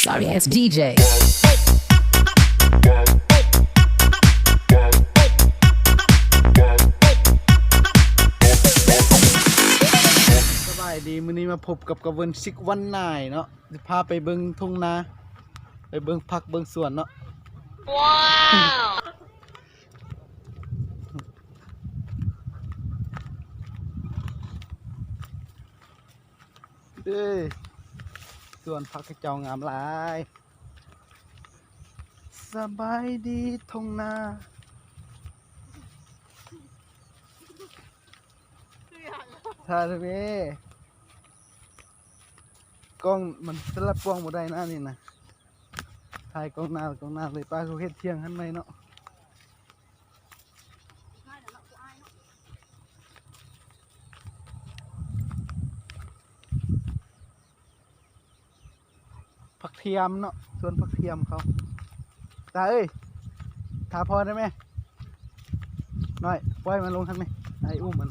Sorry ass DJ. สบายดีมื้อนี้มาพบกับกระเวินซิกวันนายเนาะจะพาไปเบิ่งทุ่งนาไปเบิ่งผักเบิ่งสวนเนาะว้าวเด้สวนผักกระเจ้างามหลายสบายดีทุ่งนาท่าทะเลกล้องมันสลับกล้องบ่ได้นะนี่นะถ่ายกล้องหน้เลยป้าเขาเฮ็ดเที่ยงหันไหมเนาะผักเทียมเนาะส่วนผักเทียมเขาตาเอ้ยทาพอได้ไหมหน่อยปล่อยมันลงทันไหมไอ้อุ้มมัน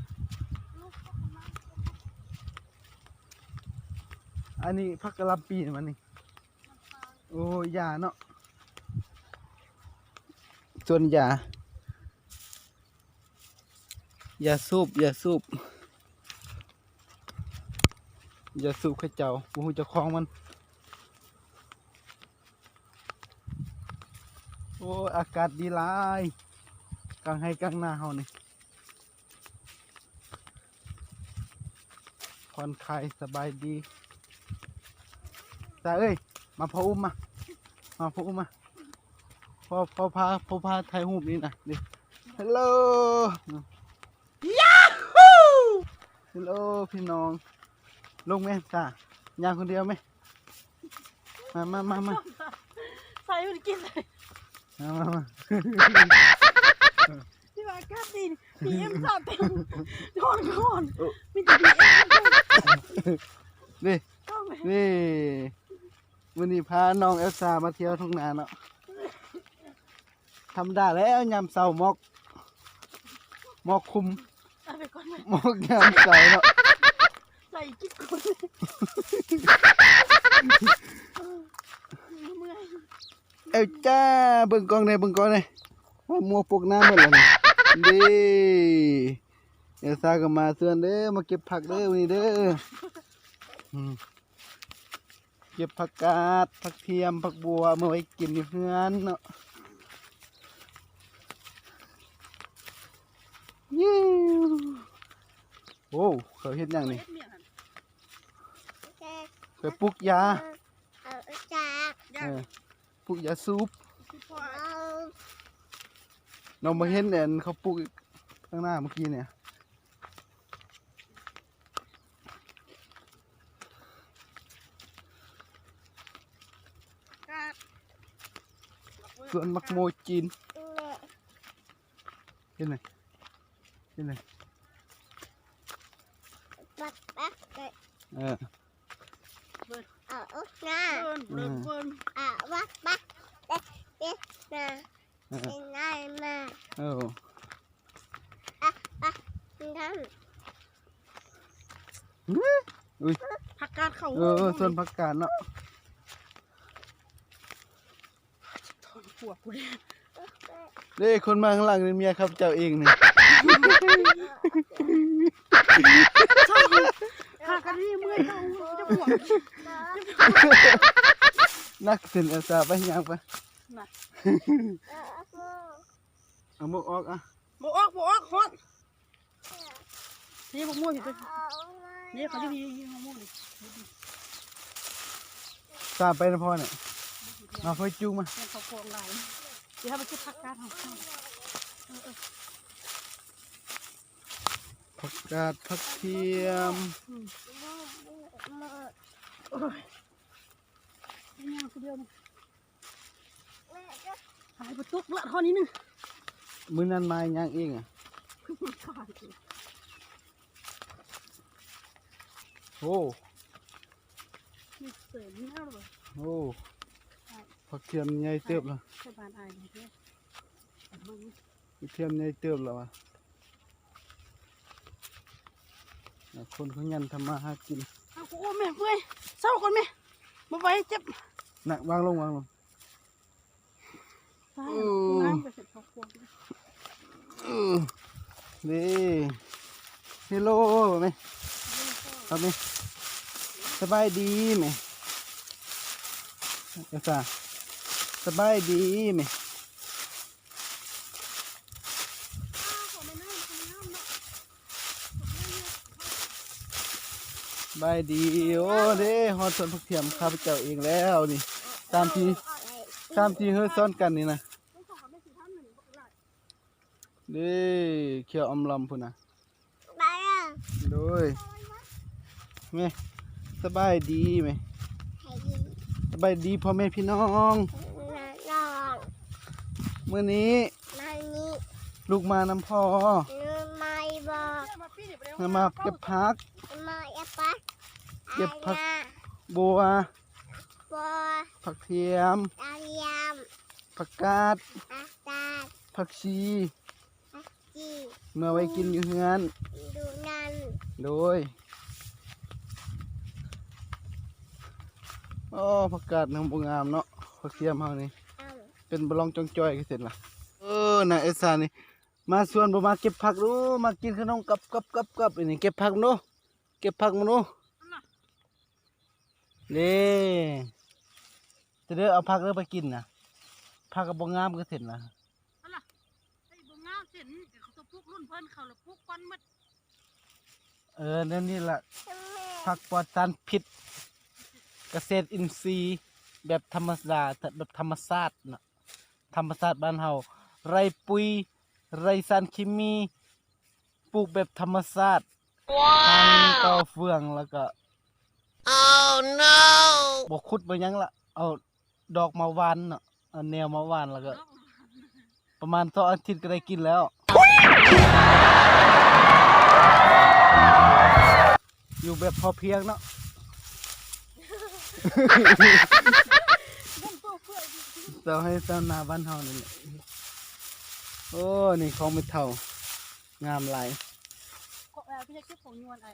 อันนี้ผักกะหล่ำปีนี่มันนี่โอ้ยาเนาะส่วนยาสูบข้าเจ้าผู้เจ้าของมันโอ้อากาศดีหลายกลางให้กลางหน้าเฮานี่ผ่อนคลายสบายดีตาเอ้ยมาพออุ้มมาพออุ้มมาพอพาถ่ายรูปนี่นะดิฮัลโหลยาฮูฮัลโหลพี่น้องลงไหมจ้าย่างคนเดียวไหมมาใส่มันกินเลย มา ที่ว่าอากาศดีพีเอ็มสามเต็มก่อนมีแต่พีเอ็ม นี่วันนี้พาน้องเอลซ่ามาเที่ยวทุ่งนาเนาะธรรมดาแล้วยามเสาร์หมอกคุม เอาไปก่อนไหม หมอกยามเสาร์เนาะ ใส่กิ๊กคนเมื่อย เอ้จ้าเบิ่งกล้องเลยว่ามัวปกหน้าหมดแล้วนี่ดีเอลซ่าก็มาเตือนเด้อมาเก็บผักเด้อวันนี้เด้อเก็บผักกาดผักเทียมผักบัวมาไว้กินอยู่เพื่อนเนาะยิ้วโอ้เขาเฮ็ดหยังนี่ไปปลูกยาปลูกยาสูบเรามาเห็นเนี่ยเขาปลูกข้างหน้าเมื่อกี้เนี่ยส่วนมักโมจีนเห็นไหมเออเบิ่ง เอออุ้ย ผักกาดเขา ส่วนผักกาดเนาะ ถอนหัวกูเลย เด้คนมาข้างหลังนี่เมียครับเจ้าเองนี่ หากันนี่เมื่อยต้องจะปวด นักสินอาสาไปยังไป น่ะ เอาหมวกออกอ่ะ บออกฮอดนี่มะม่วงอยู่ตัวนี่เขาจะมีมะม่วงนี่ ตามไปนะพ่อเนี่ยมาพ่อจูงมา เขาโกงหลายเดี๋ยวให้ไปเก็บผักกาดของเขา ผักกาดผักเทียม โอ้ยนี่ยังคนเดียวนี่หายไปตุกละเท่านี้นึง มื้อนั้นมาย่างเองอ่ะโอ้ นี่เสริมนี่แล้วหรอ โอ้ผักเทียมใหญ่เติบแล้ว ใช่บ้านอายนี่เด้อ ผักเทียมใหญ่เติบแล้วอ่ะคนเขายันทำมาหากิน เอาโอ้แม่เมื่อยเศร้าก่อนแม่มาไว้เจ็บ น่ะวางลงวางลง ใช่น้ำไปเสร็จเขาควง นี่ฮัลโหลไหมครับไหมสบายดีไหมเอซ่าสบายดีไหมสบายดีโอ้เด้ฮอดสวนผักเทียมข้าพเจ้าเองแล้วนี่ตามที่เฮ้ยซ้อนกันนี่นะเด้เขียวอมลำพุ่นนะโดยแม่สบายดีไหมสบายดีพ่อแม่พี่น้องมื้อนี้ลูกมานำพ่อมาเก็บผักบัวผักเทียมผักกาดผักชีเมื่อไว้กินอยู่เฮือนโดยอ๋อผักกาดน้ำบงามเนาะผักเทียมเฮานี่เป็นบลองจงจอยก็เสร็จละน่ะเอซ่านี่มาสวนบ่มาเก็บผักดูมากินขนมกับอันนี้เก็บผักดูเก็บผักมาดูนี่จะเด้อเอาผักเด้อไปกินนะผักกับบงามก็เสร็จละ ไอ้บุงงามเส้นเขาตัวพวกรุ่นเพิ่นเขาละพวกควันมัด นั่นนี่แหละผักปลอดสารพิษเกษตรอินทรีย์แบบธรรมชาติแบบธรรมชาตินะธรรมชาติบ้านเฮาไรปุ๋ยไรสารเคมีปลูกแบบธรรมชาติทางต่อเฟืองแล้วก็ oh no บกขุดไปยังละเอาดอกมาหวานเนาะเอาแนวมาหวานแล้วก็ประมาณ2 อาทิตย์ก็ได้กินแล้ว อยู่แบบพอเพียงเนาะ เราให้เจ้านาบ้านเฮานี่แหละโอ้นี่ของไม่เท่างามหลาย พี่จะคิดของนวลไอ้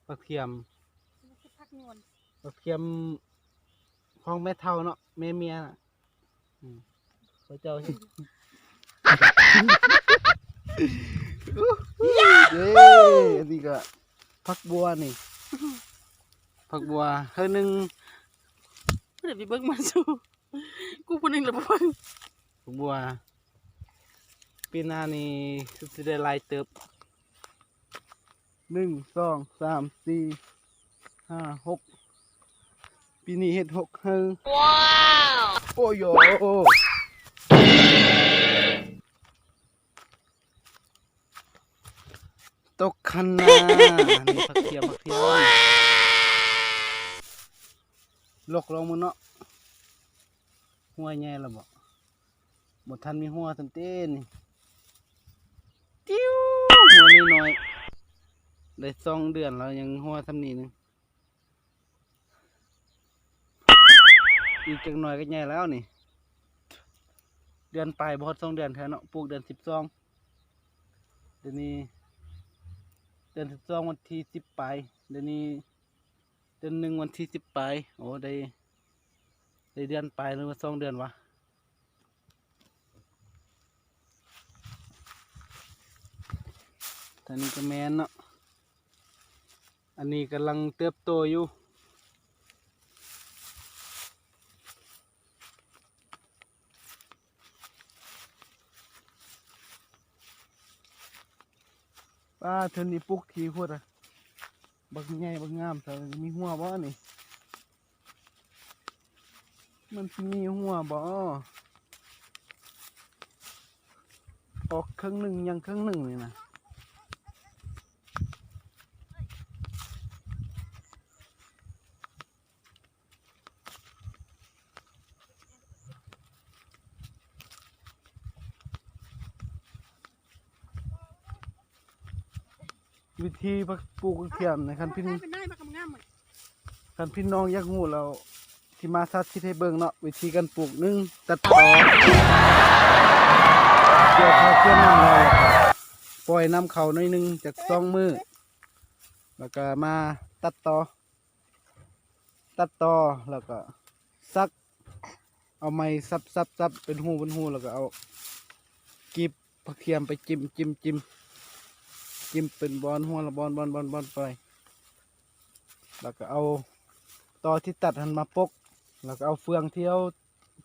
ผักเทียม พี่จะคิดพักนวล ผักเทียมของแม่เท่าเนาะแม่เมียน่ะพระเจ้าเย้อันนี้ก็ผักบัวนี่ผักบัวเฮ้ยหนึ่ง เดี๋ยวพี่เบิ้งมาสู้กูคนหนึ่งหรือเปล่า ผักบัวปีหน้านี่จะได้หลายเติบ1 2 3 4 5 6ปีนี้เฮ็ด6เฮอว้าวโอ้โยตกคันนานี่ผักเทียมลกลงมือเนาะหัวใหญ่แล้วบ่บ่ทันมีหัวทันเต้นนี่ติ้วหัวน้อยๆได้2 เดือนแล้วยังหัวทำนี่นึงอีกจักหน่อยก็ใหญ่แล้วนี่เดือนปลายบ่ฮอด2 เดือนแท้เนาะปลูกเดือน12เดี๋ยวนี้เดือน12วันที่10ปลายเดี๋ยวนี้เดือน1วันที่10ปลายโอ้ได้เดือนปลายหรือว่า2 เดือนวะตอนนี้ก็แม่นเนาะอันนี้กำลังเติบโตอยู่ป้าเธอนี่ปลูกทีพูดอะบักใหญ่บักงามแต่มีหัวบ่นี่มันมีหัวบ่ออกครึ่งหนึ่งยังครึ่งหนึ่งเลยนะวิธีปลูกกระเทียมนะครับพี่ เป็นได้มากำงามเหมือน คันพี่น้องอยากรู้เราที่มาสาธิตให้เบิ่งเนาะวิธีการปลูก1ตัดต่อเกี่ยวข้าวเกี่ยวน้ำแล้วปล่อยน้ำเขาหน่อยนึงจาก2 มื้อแล้วก็มาตัดต่อแล้วก็ ซักเอาไม้ซับเป็นหูแล้วก็เอากีบผักเทียมไปจิ้มเป็นบอลหัวละบอลไปแล้วก็เอาตอที่ตัดหันมาปกแล้วก็เอาเฟืองที่เอา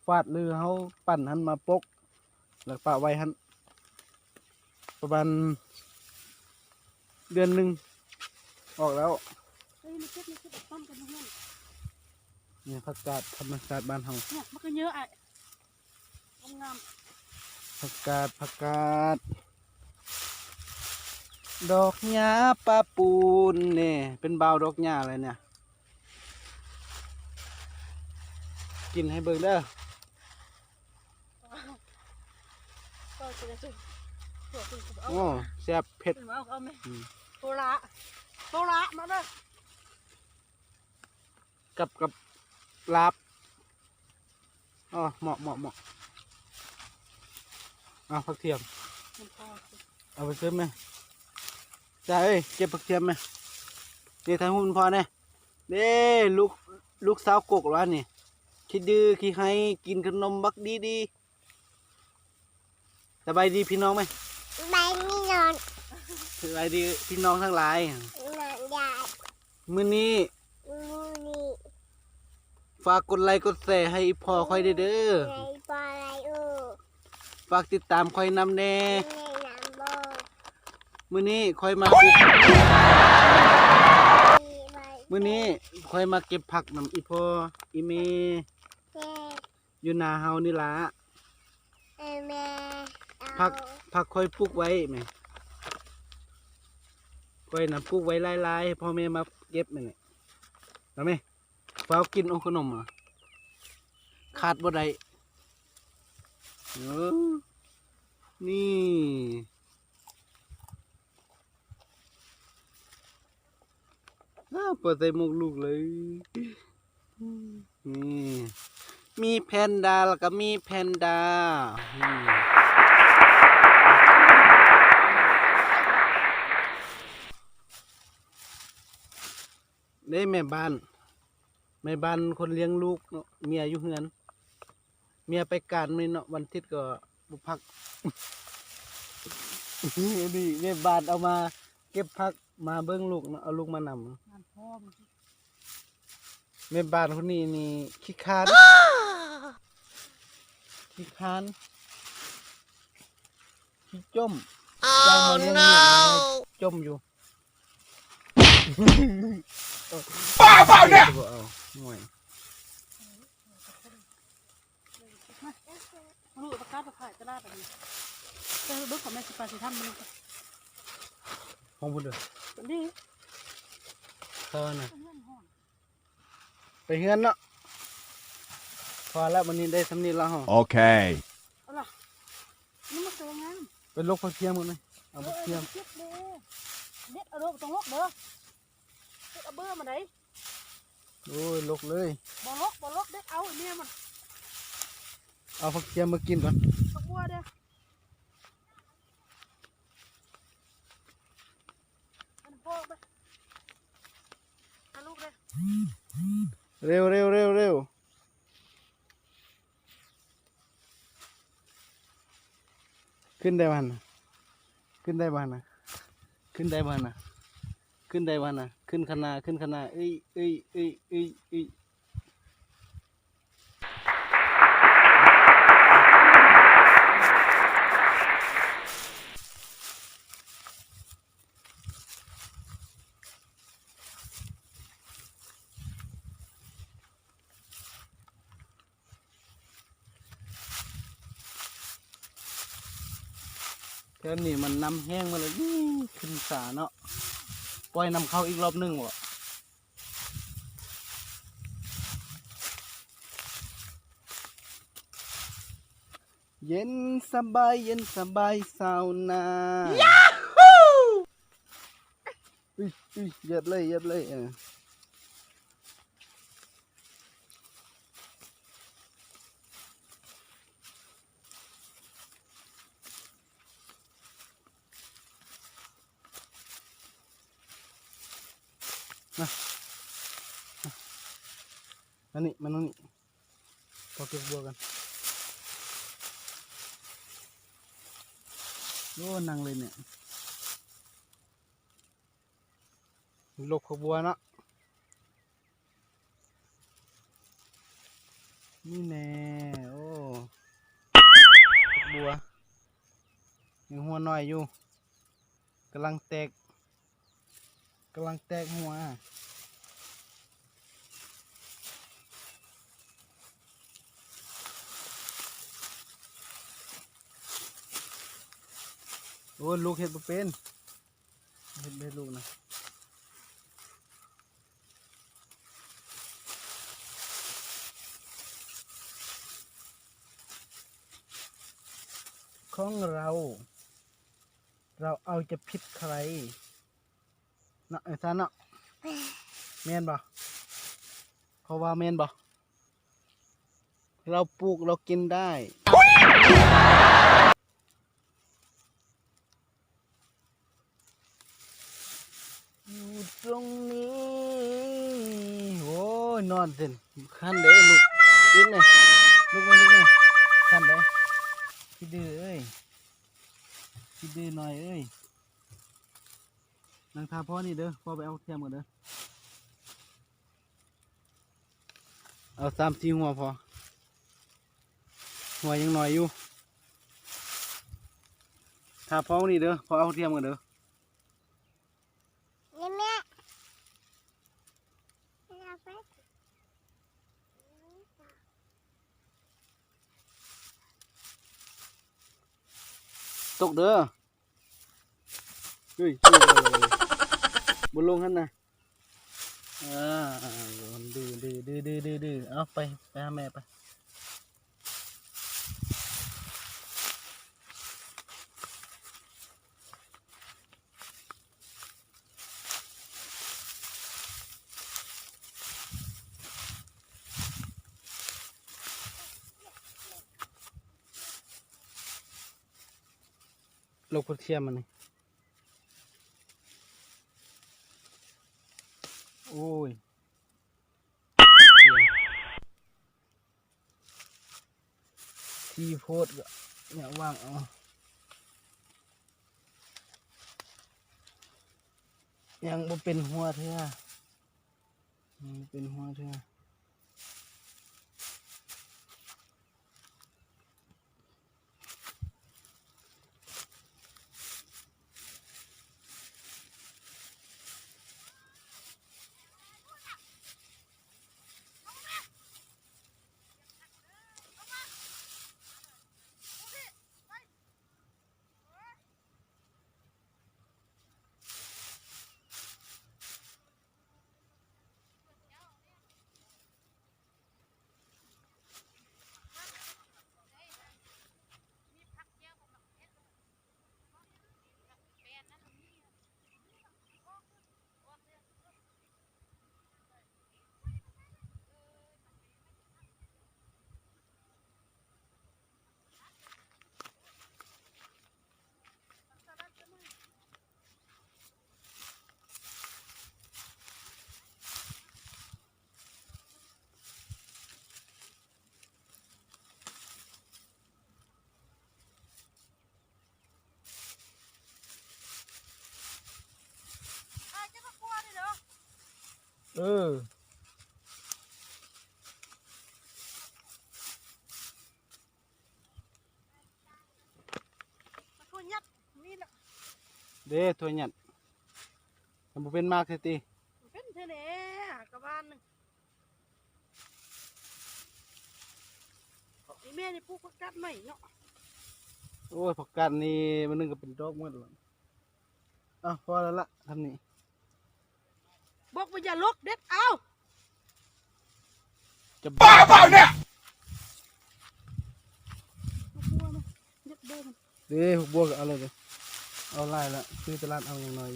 ฟาดหรือเขาปั่นหันมาปกแล้วปะไว้หันประมาณเดือนหนึ่งออกแล้ว เฮ้ยมันเก็บต้นกันทั้งนั้น เนี่ยผักกาดธรรมชาติบ้านเฮา เนี่ยมันก็เยอะอ่ะงาม ผักกาดดอกหญ้าปลาปูนเนี่ยเป็นเบาวดอกหญ้าอะไรเนี่ยกินให้เบิ่งเด้อ ก็จะได้จุดตัวคุณเอา โอ้แซ่บเผ็ด เอาไหมโตระมาเด้อ กับลาบอ๋อเหมาะเอาผักเทียม มันพอ เอาไปซื้อไหมจ้าเอ้ยเก็บผักเทียมไหมนี่ทางหุ่นพอเนี่ยเด้ลูกสาวกกแล้วนี่คิดดื้อคิดให้กินขนมบักดีสบายดีพี่น้องไหม ใบมีนอน สบายดีพี่น้องทั้งหลาย นอนใหญ่ มื้อนี้ มูนี่ ฝากกดไลค์กดแชร์ให้พ่อค่อยเด้อ ในปลาไหลอู ฝากติดตามค่อยนำแน่ ในน้ำโบ มื้อนี้ค่อยมา มีใบ มื้อนี้ค่อยมาเก็บผักนำอีพ่ออีเม แค่ อยู่นาเฮานี่ล่ะ แม่เอา ผักค่อยปลูกไว้แหม่ค่อยนำปลูกไว้หลายๆให้พ่อแม่มาเก็บแม่นี่แล้วแม่ฟ้าวกินเอาขนมเหรอขาดบ่ได้เออนี่เปิดใส่หมวกลูกเลยนี่มีแพนด้าแล้วก็มีแพนด้าได้แม่บ้านคนเลี้ยงลูกเนาะเมียอยู่เฮือนเมียไปการไม่เนาะวันอาทิตย์ก็บุพัก นี่แม่บ้านเอามาเก็บผักมาเบิ้งลูกเนาะเอาลูกมานำ งานพ่อมัน แม่บ้านคนนี้นี่ขี้คร้านขี้จมจ้างมาเลี้ยงลูกมาจมอยู่ป้าเนี่ยเอาหน่วย ลูกประกาศประขายจะลาไปดีแต่เบิกของแม่สิปาสิท่านมัน ห้องบุญเด้อ นี่ เธอน่ะไปเฮือนเนาะพอแล้ววันนี้ได้สำนีแล้วเหรอ Okay. เอาล่ะนี่มันสวยงาม เป็นโรคพักเทียมหมดเลยเอาพักเทียม เด็ดเอาลูกตรงลกเด้อเด็ดเอาเบอร์มาไหน โอ้ยโรคเลย บ่ลกเด็ดเอาเนี่ยมัน เอาพักเทียมมากินก่อน ตะบัวเด้อมันโป่งไปเอาลูกเด้อ เร็วขึ้นได้บ้านนะขึ้นได้บ้านนะขึ้นขนาเอ้ยแค่นี้มันน้ำแห้งมาเลยขึ้นสาเนาะปล่อยน้ำเข้าอีกรอบหนึงวะเย็นสบายสาวนาอุ้ยเหยียบเลยอันนี้มันนี่ พอเก็บบัวกันโอ้นั่งเลยเนี่ยลกขบัวเนาะนี่แน่โอ้บัวยังหัวน้อยอยู่กำลังแตกหัวโอ้ลูกเห็ดบ่เป็นเห็ดลูกนะของเราเอาจะผิดใครเนาะไอ้ท่านเนาะแม่นบ่เขาว่าแม่นบ่เราปลูกเรากินได้อยู่ตรงนี้โอ้ยนอนเส้นคันเด้ลูกกินเลยลูกเลยคันเด้พี่ดื้อเอ้ยพี่ดื้อหน่อยเอ้ยนางทาพ่อนี่เด้อพ่อไปเอาเทียมก่อนเด้อเอา3-4หัวพอหัวยังหน่อยอยู่ทาพ่อนี่เด้อพอเอาเทียมก่อนเด้อนี่แม่เราไป ตกเด้อเฮ้ยบนลงหันนะดื้อเอาไปหาแม่ไปลงกระเทียมมันนี่โอ้ยที่โพดก็เนี่ยว่างเอายังบ่เป็นหัวเท่าเป็นหัวเท่าเออเด้ตัวหยัดมันบ่เป็นมากเสียทีเป็นเท่านี้กระบาลนึงไอแม่นี่ปลูกผักกาดใหม่เนาะโอ้ยผักกาดนี่มันนึงก็เป็นดอกหมดแล้วอ้าวพอแล้วละทำนี่บอกว่าอย่าลกเด็ดเอาจะบ้าเปล่าเนี่ยเด้หกบัวก็เอาเลยเอาไล่ละซื้อตลาดเอาอย่างน้อย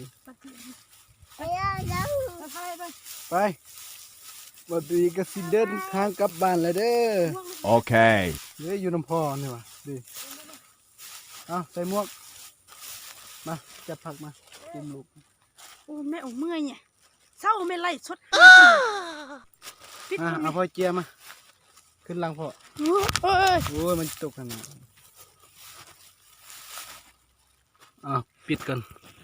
ไปบัดนี้ก็สิเดินทางกลับบ้านเลยเด้อโอเคเด้อยู่น้ำพ่อนี่ว่ะดิเอาใส่หมวกมาจับผักมาคุมลูกโอ้แม่โอ้เมื่อยเนี่ยเศร้าไม่ไล่ชดเอาพ่อเจียมาเค ขึ้นหลังพ่อ เอ้ย โอ้ยมันตกกันนะอ่ะปิดกัน